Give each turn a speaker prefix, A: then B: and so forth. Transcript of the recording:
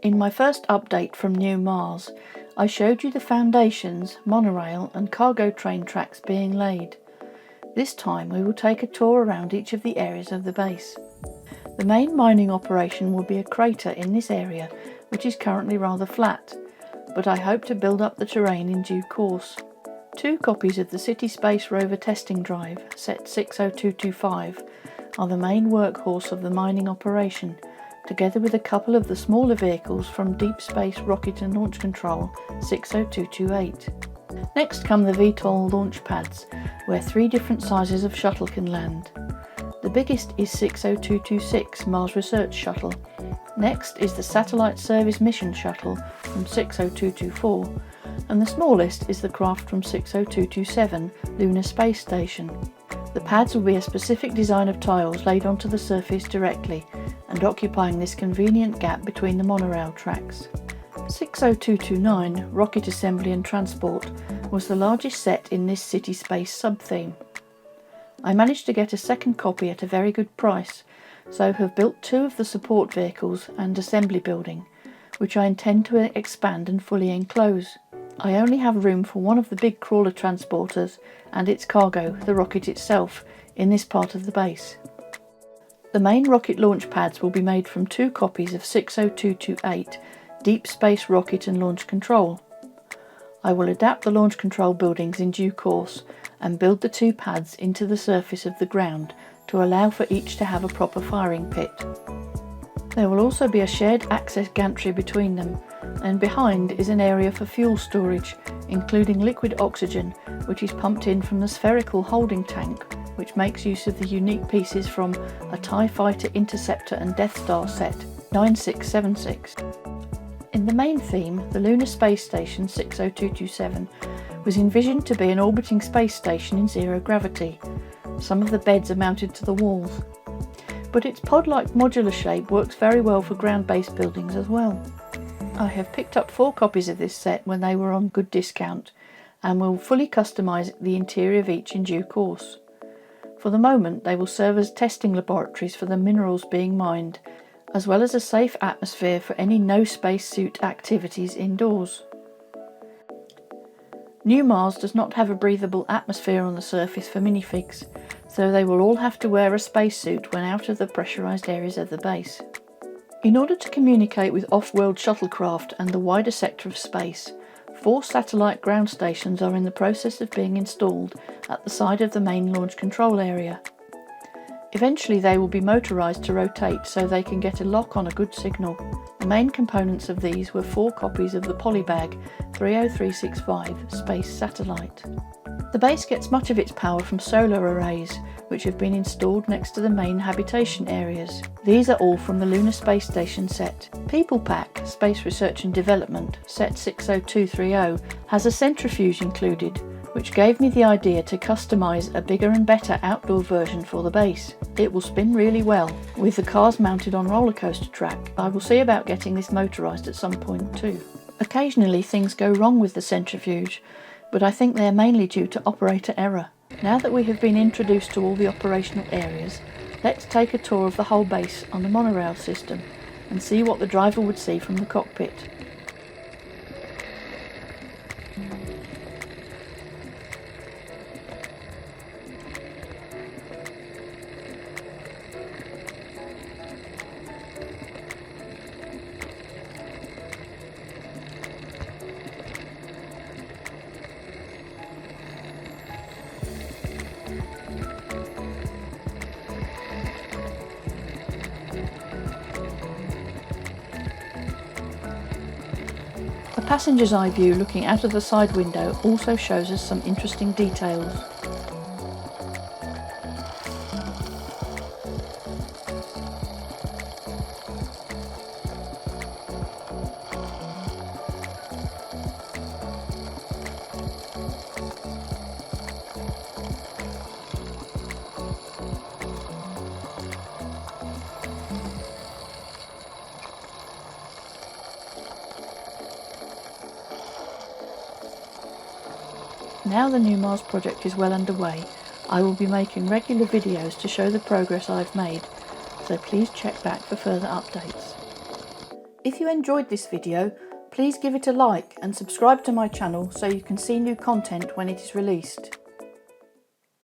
A: In my first update from New Mars, I showed you the foundations, monorail and cargo train tracks being laid. This time we will take a tour around each of the areas of the base. The main mining operation will be a crater in this area, which is currently rather flat, but I hope to build up the terrain in due course. 2 copies of the City Space Rover testing drive, set 60225, are the main workhorse of the mining operation, together with a couple of the smaller vehicles from Deep Space Rocket and Launch Control 60228. Next come the VTOL launch pads, where 3 different sizes of shuttle can land. The biggest is 60226 Mars Research Shuttle. Next is the Satellite Service Mission Shuttle from 60224, and the smallest is the craft from 60227 Lunar Space Station. The pads will be a specific design of tiles laid onto the surface directly and occupying this convenient gap between the monorail tracks. 60229 Rocket Assembly and Transport was the largest set in this city space sub-theme. I managed to get a second copy at a very good price, so have built 2 of the support vehicles and assembly building, which I intend to expand and fully enclose. I only have room for one of the big crawler transporters and its cargo, the rocket itself, in this part of the base. The main rocket launch pads will be made from 2 copies of 60228 Deep Space Rocket and Launch Control. I will adapt the launch control buildings in due course and build the 2 pads into the surface of the ground to allow for each to have a proper firing pit. There will also be a shared access gantry between them, and behind is an area for fuel storage, including liquid oxygen, which is pumped in from the spherical holding tank, which makes use of the unique pieces from a TIE Fighter Interceptor and Death Star set 9676. In the main theme, the Lunar Space Station 60227 was envisioned to be an orbiting space station in zero gravity. Some of the beds are mounted to the walls, but its pod-like modular shape works very well for ground-based buildings as well. I have picked up 4 copies of this set when they were on good discount, and will fully customise the interior of each in due course. For the moment they will serve as testing laboratories for the minerals being mined, as well as a safe atmosphere for any no spacesuit activities indoors. New Mars does not have a breathable atmosphere on the surface for minifigs, so they will all have to wear a spacesuit when out of the pressurised areas of the base. In order to communicate with off-world shuttlecraft and the wider sector of space, 4 satellite ground stations are in the process of being installed at the side of the main launch control area. Eventually they will be motorised to rotate so they can get a lock on a good signal. The main components of these were 4 copies of the Polybag 30365 Space Satellite. The base gets much of its power from solar arrays, which have been installed next to the main habitation areas. These are all from the Lunar Space Station set. People Pack Space Research and Development set 60230 has a centrifuge included, which gave me the idea to customise a bigger and better outdoor version for the base. It will spin really well, with the cars mounted on roller coaster track. I will see about getting this motorised at some point too. Occasionally things go wrong with the centrifuge, but I think they are mainly due to operator error. Now that we have been introduced to all the operational areas, let's take a tour of the whole base on the monorail system and see what the driver would see from the cockpit. The passenger's eye view looking out of the side window also shows us some interesting details. Now the New Mars project is well underway, I will be making regular videos to show the progress I've made, so please check back for further updates. If you enjoyed this video, please give it a like and subscribe to my channel so you can see new content when it is released.